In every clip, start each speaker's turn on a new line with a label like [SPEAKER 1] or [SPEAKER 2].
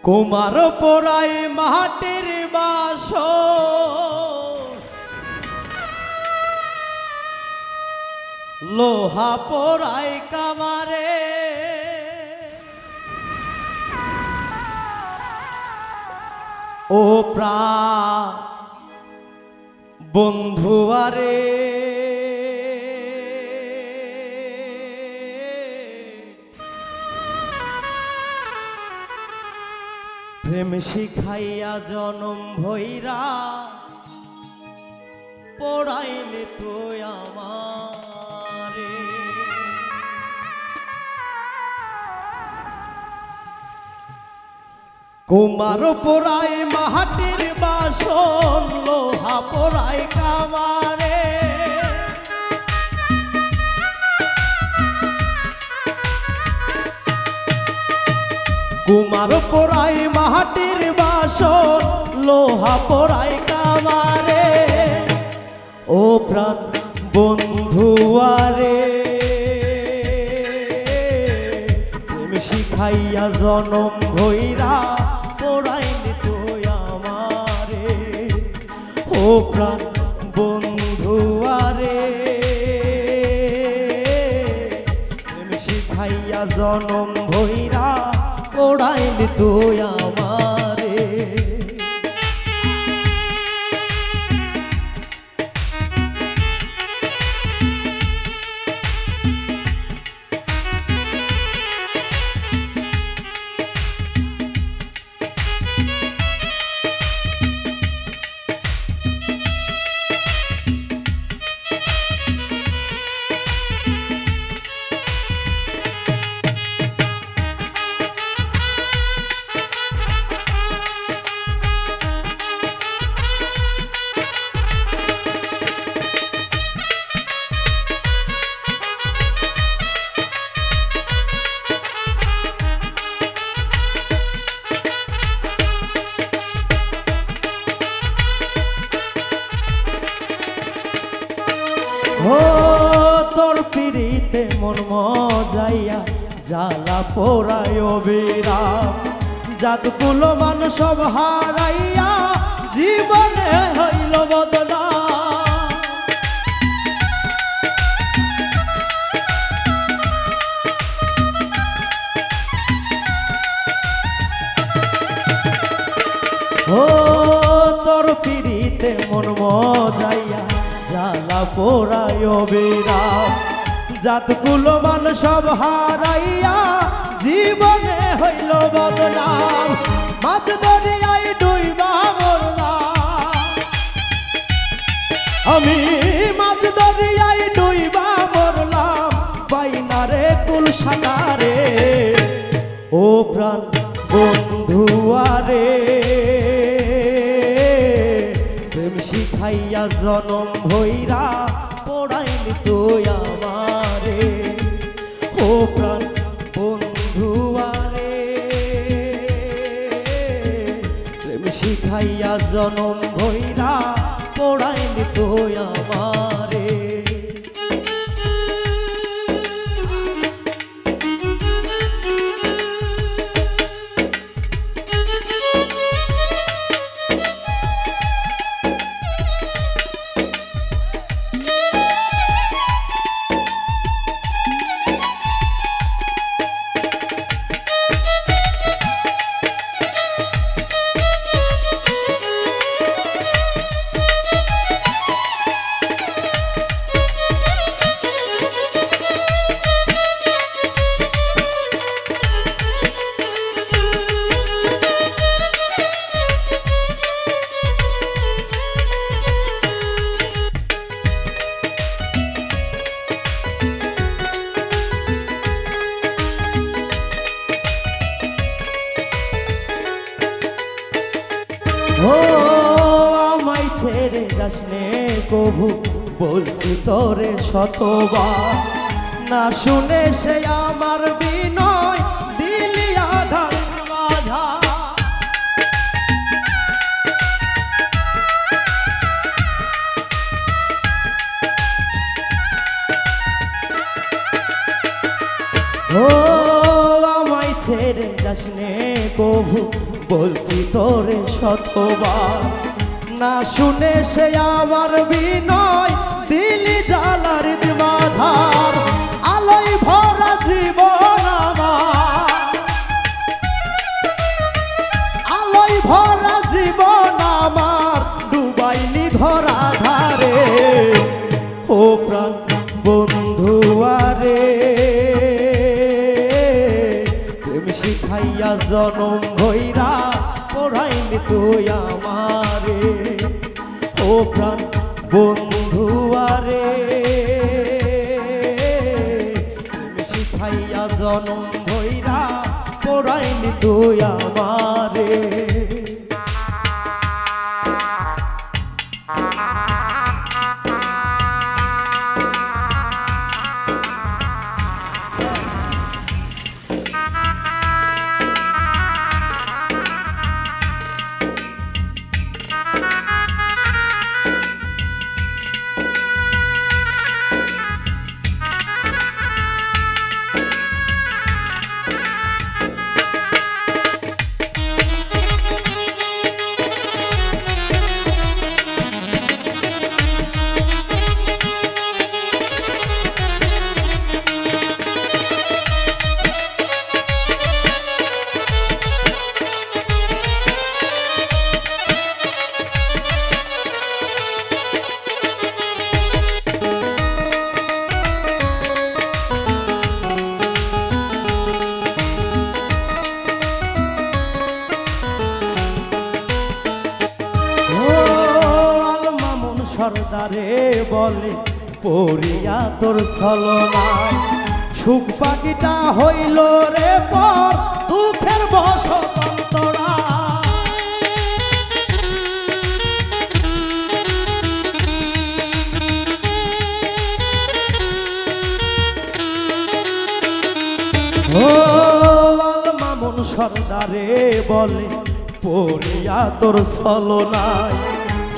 [SPEAKER 1] কুমার পোড়াই মাটির বাসর, লোহা পোড়াই কামারে, ও প্রাণ বন্ধু আরে প্রেম শিখাইয়া জনম ভৈরা পড়াইলে তো আমারে। কুমার পোড়াই মাটির বাসন, লোহা পোড়াই কামারে, কুমার পোড়াই মাটির বাসন, লোহা পোড়াই কামারে, ও প্রাণ বন্ধু আরে প্রেম শিখাইয়া জনম ভৈরা পোড়াইলে তো আমারে, ও প্রাণ বন্ধু আরে প্রেম শিখাইয়া জনম ভৈরা পোড়াইলে তো আমারে। ও তোর পিড়িতে মন মজাইয়া জ্বালা পোড়ায় বিরাম, জাতকুল মান সব হারাইয়া জীবনে হইল বদনাম। ও তোর পিড়িতে মন মজাইয়া জ্বালা পোড়ায় বিরাম, জাতকুল মান সব হারাইয়া জীবনে হইল বদনাম। মাছ দরিয়ায় ডুইবা মরলাম আমি, মাছ দরিয়ায় ডুইবা মরলাম, বাইনারে কুল সাকারে, ও প্রাণ বন্ধু আরে প্রেম শিখাইয়া জনম ভৈরা পোড়াইলি তো আমারে, ও প্রাণ বন্ধু আরে প্রেম শিখাইয়া জনম ভৈরা পোড়াইলি তো আমারে। ও আমায় ছেড়ে যাসনে কভু, বলছি তোরে শতবার, না শুনে সে আমার বিনয় দিলি আধার বাধা। ও আমায় ছেড়ে যাসনে কভু, বলছি তোরে শতবার, না শুনে সে আমার বিনয় দিলি জ্বালার মাঝার। আলোয় ভরা জীবন আমার, আলোয় ভরা জীবন আমার ডুবাইলি ধরা ধারে। ও প্রাণ বন্ধু আরে, প্রেম শিখাইয়া জনম ভৈরা পড়াইলি তুই আমারে। ও প্রাণ বন্ধু আরে, প্রেম শিখাইয়া জনম ভৈরা পড়াইলি তুই আমারে। সরদারে বলে পড়িয়া তোর ছলনায়, সুখ পাখিটা হইল রে পর দুঃখের বসতন্তরা। ও মামুন সরদারে বলে পড়িয়া তোর ছলনায়,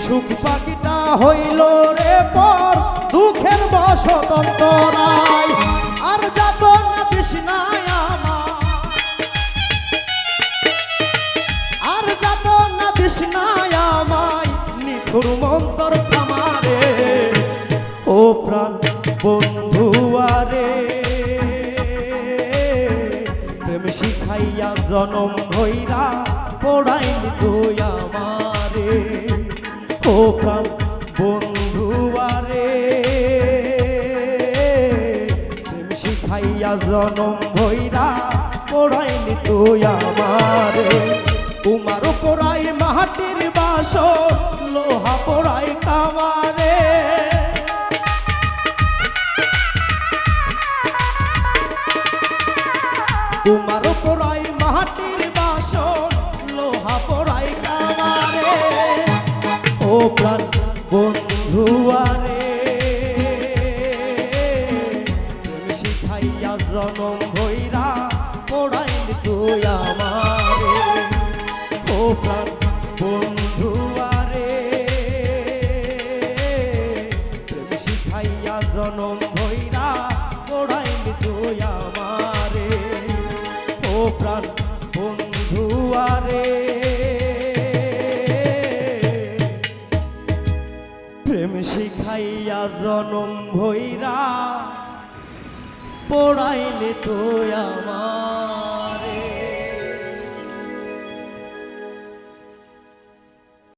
[SPEAKER 1] সুখ পাখিটা হইল রে পর দুঃখের বসতন্তরায়। আর যাত না দিস নাই আমার, আর যাত না দিস নাই আমায় নিঠুর মন্তর থামারে। ও প্রাণ বন্ধু আরে, প্রেম শিখাইয়া জনম ভৈরা পড়াইলি তুই আমারে। ও প্রাণ বন্ধু আরে, প্রেম শিখাইয়া জনম ভৈরা পড়াইলি তুই আমারে। তোমার পোড়াই মাটির বাসন, লোহা পোড়াই কামারে। তোমার পোড়াই মাটির বাসন, লোহা পোড়াই কামারে। ও প্রাণ বন্ধু আরে, প্রেম শিখাইয়া জনম ভৈরা পড়াইলি তুই আমারে। ও প্রাণ বন্ধু আরে, প্রেম শিখাইয়া জনম ভৈরা পড়াইলি তুই আমারে। ও প্রাণ বন্ধু আরে, প্রেম শিখাইয়া জনম ভৈরা পড়াইলে তো আমার।